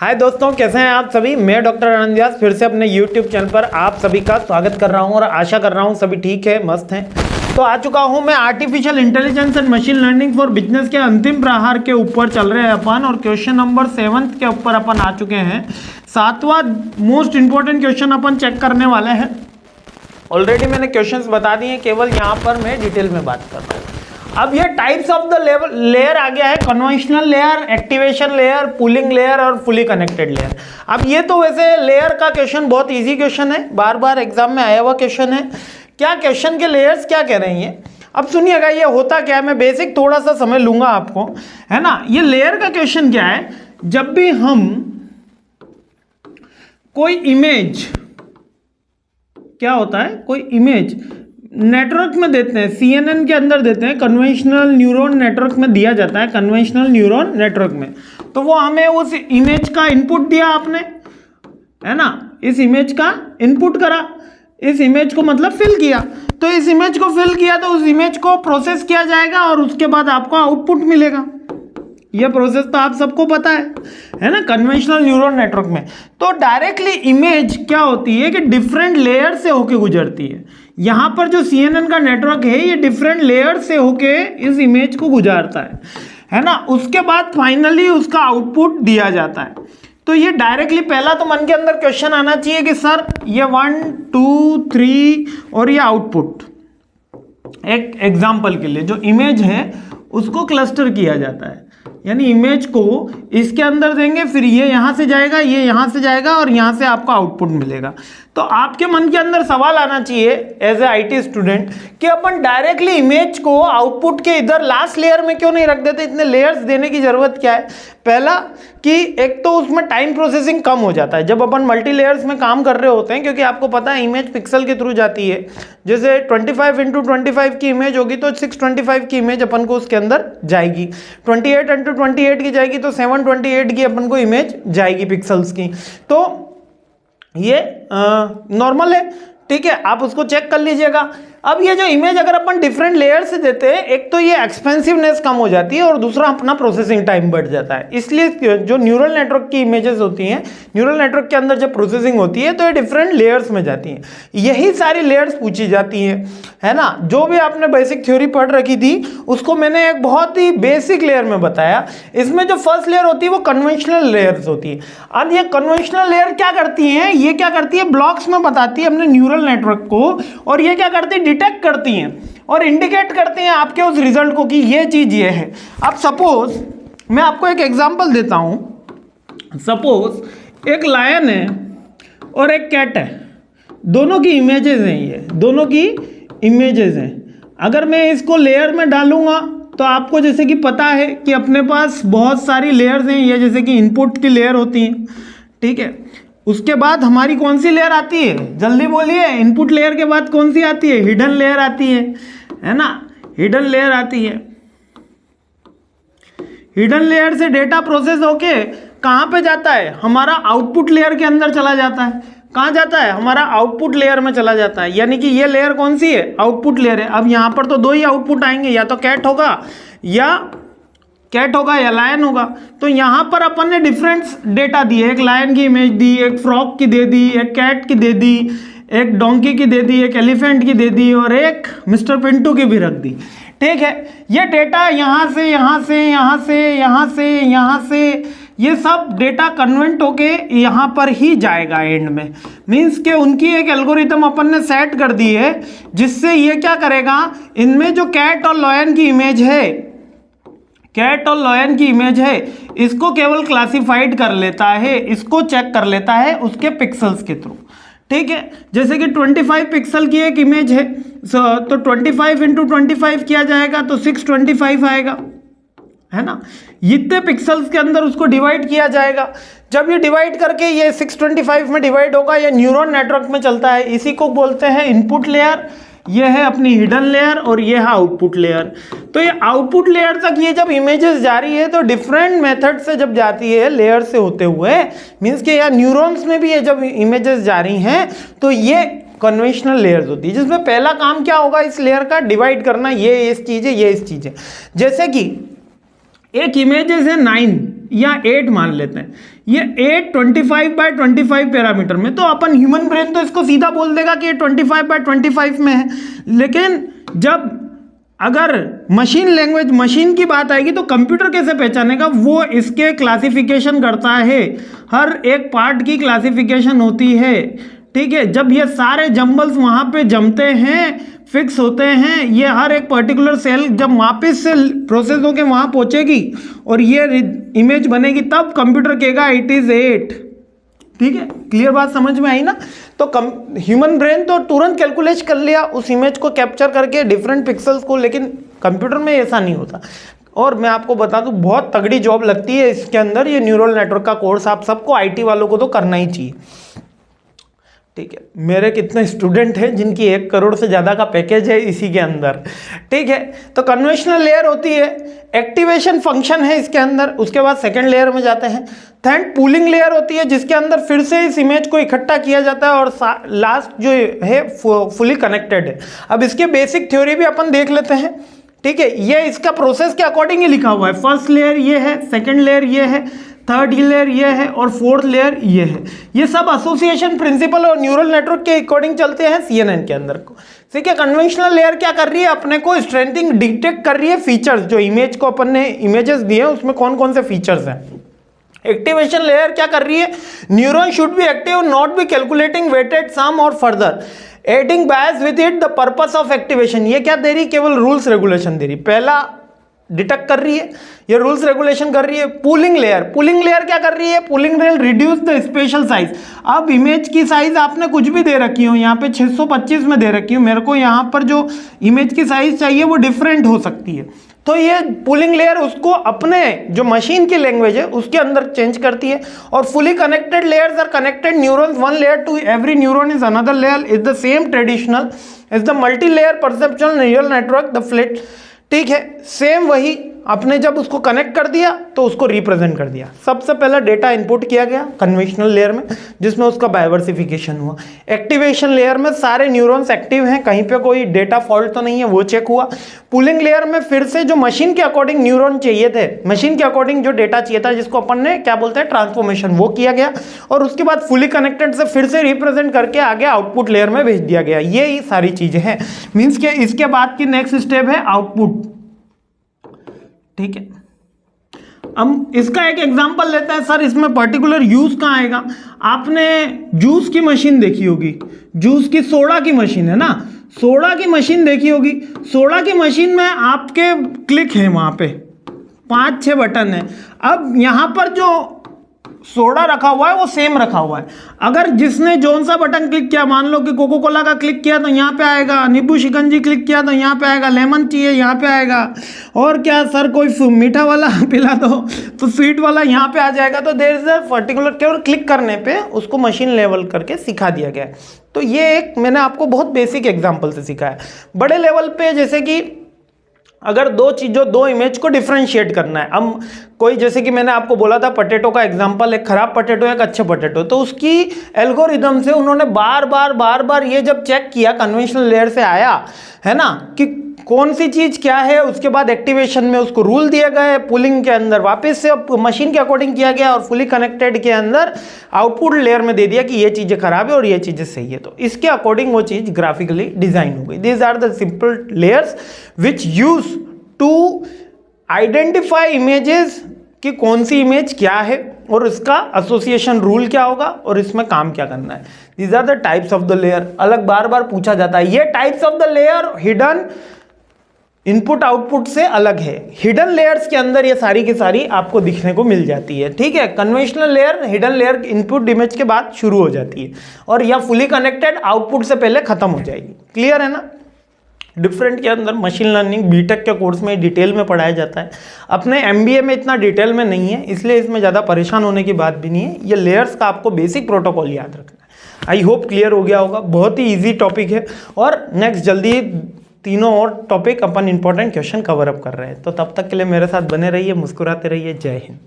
हाय दोस्तों, कैसे हैं आप सभी। मैं डॉक्टर आनंद व्यास फिर से अपने यूट्यूब चैनल पर आप सभी का स्वागत कर रहा हूं और आशा कर रहा हूं सभी ठीक है, मस्त हैं। तो आ चुका हूं मैं artificial intelligence and machine learning for business के अंतिम प्रहार के ऊपर चल रहे हैं अपन, और क्वेश्चन नंबर 7 के ऊपर अपन आ चुके हैं। 7वां मोस्ट इंपॉर्टेंट क्वेश्चन अपन चेक करने वाले हैं। ऑलरेडी मैंने क्वेश्चंस बता दिए, केवल यहाँ पर मैं डिटेल में बात कर रहा हूँ। अब ये टाइप्स ऑफ द लेयर आ गया है, conventional layer, activation layer, pooling layer और फुली कनेक्टेड लेयर। अब ये तो वैसे लेयर का क्वेश्चन बहुत इजी क्वेश्चन है, बार बार एग्जाम में आया हुआ क्वेश्चन है। क्या क्वेश्चन के लेयर्स क्या कह रही हैं, अब सुनिएगा ये होता क्या है। मैं बेसिक थोड़ा सा समझ लूंगा आपको, है ना। ये लेयर का क्वेश्चन क्या है, जब भी हम कोई इमेज, क्या होता है, कोई इमेज नेटवर्क में देते हैं, CNN के अंदर देते हैं, कन्वेंशनल न्यूरॉन नेटवर्क में दिया जाता है, कन्वेंशनल न्यूरॉन नेटवर्क में। तो वो हमें उस इमेज का इनपुट दिया आपने, है ना, इस इमेज का इनपुट करा, इस इमेज को मतलब फिल किया। तो इस इमेज को फिल किया तो उस इमेज को प्रोसेस किया जाएगा और उसके बाद आपको आउटपुट मिलेगा। यह प्रोसेस तो आप सबको पता है ना, कन्वेंशनल न्यूरल नेटवर्क में। तो डायरेक्टली इमेज क्या होती है कि डिफरेंट लेयर से होके गुजरती है। यहां पर जो CNN का नेटवर्क है ये डिफरेंट लेयर से होके इस इमेज को गुजारता है ना। उसके बाद फाइनली उसका आउटपुट दिया जाता है। तो ये डायरेक्टली पहला तो मन के अंदर क्वेश्चन आना चाहिए कि सर ये 1 2 3 और ये आउटपुट, एक एग्जाम्पल के लिए जो इमेज है उसको क्लस्टर किया जाता है, यानी इमेज को इसके अंदर देंगे, फिर ये यहां से जाएगा, ये यहां से जाएगा और यहां से आपको आउटपुट मिलेगा। तो आपके मन के अंदर सवाल आना चाहिए एज ए IT स्टूडेंट कि अपन डायरेक्टली इमेज को आउटपुट के इधर लास्ट लेयर में क्यों नहीं रख देते, इतने लेयर्स देने की जरूरत क्या है। पहला कि एक तो उसमें टाइम प्रोसेसिंग कम हो जाता है जब अपन मल्टी लेयर्स में काम कर रहे होते हैं, क्योंकि आपको पता है इमेज पिक्सल के थ्रू जाती है। जैसे 25x25 की इमेज होगी तो 625 की इमेज अपन को उसके अंदर जाएगी, 28x28 की जाएगी तो 728 की अपन को इमेज जाएगी पिक्सल्स की। तो ये नॉर्मल है, ठीक है, आप उसको चेक कर लीजिएगा। अब ये जो इमेज अगर अपन डिफरेंट लेयर से देते हैं, एक तो ये एक्सपेंसिवनेस कम हो जाती है और दूसरा अपना प्रोसेसिंग टाइम बढ़ जाता है। इसलिए जो न्यूरल नेटवर्क की इमेजेस होती हैं, न्यूरल नेटवर्क के अंदर जब प्रोसेसिंग होती है तो ये डिफरेंट लेयर्स में जाती हैं। यही सारी लेयर्स पूछी जाती हैं, है ना। जो भी आपने बेसिक थ्योरी पढ़ रखी थी उसको मैंने एक बहुत ही बेसिक लेयर में बताया। इसमें जो फर्स्ट लेयर होती है वो कन्वेंशनल लेयर्स होती है। अब ये कन्वेंशनल लेयर क्या करती है, ये क्या करती है, ब्लॉक्स में बताती है अपने न्यूरल नेटवर्क को, और ये क्या करती है, डिटेक्ट करती हैं और इंडिकेट करते हैं आपके उस रिजल्ट को कि ये चीज ये है। अब सपोज मैं आपको एक एग्जांपल देता हूं। सपोज एक लायन है और एक कैट है, दोनों की इमेजेस हैं, ये दोनों की इमेजेस हैं। अगर मैं इसको लेयर में डालूंगा तो आपको जैसे कि पता है कि अपने पास बहुत सारी लेयर्स हैं, ये जैसे कि इनपुट की लेयर होती है, ठीक है। उसके बाद हमारी कौन सी लेयर आती है, जल्दी बोलिए, इनपुट लेयर के बाद कौन सी आती है, हिडन लेयर आती है ना, हिडन लेयर आती है। हिडन लेयर से डेटा प्रोसेस होके कहां पे जाता है, हमारा आउटपुट लेयर के अंदर चला जाता है। कहां जाता है, हमारा आउटपुट लेयर में चला जाता है, यानी कि ये लेयर कौन सी है, आउटपुट लेयर है। अब यहां पर तो दो ही आउटपुट आएंगे, या तो कैट होगा या लायन होगा। तो यहां पर अपन ने डिफरेंट डेटा दिए, एक लायन की इमेज दी, एक फ्रॉग की दे दी, एक कैट की दे दी, एक डोंकी की दे दी, एक एलिफेंट की दे दी और एक मिस्टर पिंटू की भी रख दी, ठीक है। ये डेटा यहां से यहां से यहां से यहां से यहां से ये सब डेटा कन्वर्ट होके यहां पर ही जाएगा एंड में। मींस के उनकी एक एल्गोरिथम अपन ने सेट कर दी है जिससे ये क्या करेगा, इनमें जो कैट और लॉयन की इमेज है, कैट और लॉयन की इमेज है, इसको केवल क्लासिफाइड कर लेता है, इसको चेक कर लेता है उसके पिक्सल्स के थ्रू, ठीक है। जैसे कि 25 पिक्सल की एक इमेज है, तो 25 × 25 किया जाएगा तो 625 आएगा, है ना। इतने पिक्सल्स के अंदर उसको डिवाइड किया जाएगा। जब ये डिवाइड करके ये 625 में डिवाइड होगा, ये न्यूरॉन नेटवर्क में चलता है, इसी को बोलते हैं इनपुट लेयर। ये है अपनी हिडन लेयर और ये है आउटपुट लेयर। तो ये आउटपुट लेयर तक ये जब इमेजेस जा रही है तो डिफरेंट मेथड से जब जाती है लेयर से होते हुए, मीन्स के यहाँ न्यूरॉन्स में भी ये जब इमेजेस जा रही हैं तो ये कन्वेंशनल लेयर्स होती है, जिसमें पहला काम क्या होगा इस लेयर का, डिवाइड करना, ये इस चीज है, ये इस चीज है। जैसे कि एक इमेजेस है 9 या 8 मान लेते हैं, ये 8 25/25 पैरामीटर में, तो अपन ह्यूमन ब्रेन तो इसको सीधा बोल देगा कि ये 25/25 में है। लेकिन जब अगर मशीन लैंग्वेज, मशीन की बात आएगी, तो कंप्यूटर कैसे पहचानेगा? वो इसके क्लासिफिकेशन करता है, हर एक पार्ट की क्लासिफिकेशन होती है, ठीक है। जब ये सारे जंबल्स वहाँ पे जमते हैं, फिक्स होते हैं, ये हर एक पर्टिकुलर सेल जब वापस से प्रोसेस होके वहाँ पहुँचेगी और ये इमेज बनेगी, तब कंप्यूटर कहेगा इट इज़ 8, ठीक है। क्लियर बात समझ में आई ना? तो ह्यूमन ब्रेन तो तुरंत कैलकुलेट कर लिया उस इमेज को कैप्चर करके डिफरेंट पिक्सल्स को, लेकिन कंप्यूटर में ऐसा नहीं होता। और मैं आपको बता दूं, बहुत तगड़ी जॉब लगती है इसके अंदर। ये न्यूरल नेटवर्क का कोर्स आप सबको, आईटी वालों को तो करना ही चाहिए, ठीक है। मेरे कितने स्टूडेंट हैं जिनकी 1 करोड़ से ज़्यादा का पैकेज है इसी के अंदर, ठीक है। तो कन्वेंशनल लेयर होती है, एक्टिवेशन फंक्शन है इसके अंदर। उसके बाद सेकंड लेयर में जाते हैं, थर्ड पूलिंग लेयर होती है, जिसके अंदर फिर से इस इमेज को इकट्ठा किया जाता है, और लास्ट जो है फुली कनेक्टेड है। अब इसके बेसिक थ्योरी भी अपन देख लेते हैं, ठीक है। ये इसका प्रोसेस के अकॉर्डिंग ही लिखा हुआ है। फर्स्ट लेयर ये है, सेकेंड लेयर ये है, थर्ड लेयर ये है, और फोर्थ लेयर ये है। ये सब एसोसिएशन प्रिंसिपल और न्यूरल नेटवर्क के अकॉर्डिंग चलते हैं CNN के अंदर को, ठीक है। कन्वेंशनल लेयर क्या कर रही है? अपने को स्ट्रेंथिंग डिटेक्ट कर रही है फीचर्स, जो इमेज को अपन ने इमेजेस दिए हैं उसमें कौन कौन से फीचर्स हैं। एक्टिवेशन लेयर क्या कर रही है? Neuron should be active, not be calculating weighted sum और further adding bias with it the purpose of activation. ये क्या दे रही? केवल रूल्स रेगुलेशन दे रही। पहला डिटेक्ट कर रही है, ये रूल्स रेगुलेशन कर रही है। पूलिंग लेयर, पूलिंग लेयर क्या कर रही है? Pooling layer reduce the special size. अब इमेज की साइज आपने कुछ भी दे रखी हो, यहाँ पे 625 में दे रखी हो, मेरे को यहाँ पर जो इमेज की साइज चाहिए वो डिफरेंट हो सकती है। तो ये पूलिंग लेयर उसको अपने जो मशीन की लैंग्वेज है उसके अंदर चेंज करती है। और fully connected layers are connected neurons one layer to every neuron is another layer is the same traditional is the multi layer perceptual neural network the flit, ठीक है। सेम वही आपने जब उसको कनेक्ट कर दिया तो उसको रिप्रेजेंट कर दिया। सबसे पहला डेटा इनपुट किया गया कन्वेंशनल लेयर में, जिसमें उसका डाइवर्सिफिकेशन हुआ। एक्टिवेशन लेयर में सारे न्यूरॉन्स एक्टिव हैं, कहीं पे कोई डेटा फॉल्ट तो नहीं है, वो चेक हुआ। पूलिंग लेयर में फिर से जो मशीन के अकॉर्डिंग न्यूरॉन चाहिए थे, मशीन के अकॉर्डिंग जो डेटा चाहिए था, जिसको अपन ने क्या बोलते हैं ट्रांसफॉर्मेशन, वो किया गया। और उसके बाद फुली कनेक्टेड से फिर से रिप्रेजेंट करके आगे आउटपुट लेयर में भेज दिया गया। ये सारी चीजें हैं, मीन्स के इसके बाद की नेक्स्ट स्टेप है आउटपुट, ठीक है। हम इसका एक एग्जांपल लेते हैं। सर इसमें पर्टिकुलर यूज कहाँ आएगा? आपने जूस की मशीन देखी होगी, जूस की सोडा की मशीन है ना, सोडा की मशीन देखी होगी। सोडा की मशीन में आपके क्लिक है, वहां पे 5-6 बटन है। अब यहां पर जो सोडा रखा हुआ है वो सेम रखा हुआ है। अगर जिसने जौन सा बटन क्लिक किया, मान लो कि कोको कोला का क्लिक किया तो यहाँ पे आएगा, नींबू शिकंजी क्लिक किया तो यहाँ पे आएगा, लेमन चाहिए यहाँ पे आएगा, और क्या सर कोई मीठा वाला पिला दो तो स्वीट वाला यहाँ पे आ जाएगा। तो देयर इज अ पर्टिकुलर, केवल क्लिक करने पे उसको मशीन लेवल करके सिखा दिया गया है। तो ये एक मैंने आपको बहुत बेसिक एग्जाम्पल से सिखाया। बड़े लेवल पे जैसे कि अगर दो इमेज को डिफरेंशिएट करना है, हम कोई जैसे कि मैंने आपको बोला था पटेटो का एग्जांपल, एक खराब पटेटो एक अच्छे पटेटो, तो उसकी एल्गोरिदम से उन्होंने बार बार ये जब चेक किया, कन्वेंशनल लेयर से आया है ना कि कौन सी चीज क्या है, उसके बाद एक्टिवेशन में उसको रूल दिया गया, पुलिंग के अंदर वापस से मशीन के अकॉर्डिंग किया गया, और फुली कनेक्टेड के अंदर आउटपुट लेयर में दे दिया कि ये चीजें खराब है और ये चीजें सही है। तो इसके अकॉर्डिंग वो चीज ग्राफिकली डिजाइन हो गई। These are the simple layers which use to identify images कि कौन सी इमेज क्या है और इसका एसोसिएशन रूल क्या होगा और इसमें काम क्या करना है। These are the types of the layer. अलग बार बार पूछा जाता है, ये types of the layer hidden input output से अलग है। हिडन लेयर्स के अंदर ये सारी की सारी आपको दिखने को मिल जाती है, ठीक है। Conventional layer hidden layer input image के बाद शुरू हो जाती है, और या फुली कनेक्टेड आउटपुट से पहले खत्म हो जाएगी। क्लियर है ना? डिफरेंट के अंदर मशीन लर्निंग बीटेक के कोर्स में डिटेल में पढ़ाया जाता है। अपने एमबीए में इतना डिटेल में नहीं है, इसलिए इसमें ज़्यादा परेशान होने की बात भी नहीं है। ये लेयर्स का आपको बेसिक प्रोटोकॉल याद रखना है। आई होप क्लियर हो गया होगा। बहुत ही ईजी टॉपिक है, और नेक्स्ट जल्दी तीनों और टॉपिक अपन इंपॉर्टेंट क्वेश्चन कवर अप कर रहे हैं। तो तब तक के लिए मेरे साथ बने रहिए, मुस्कुराते रहिए। जय हिंद।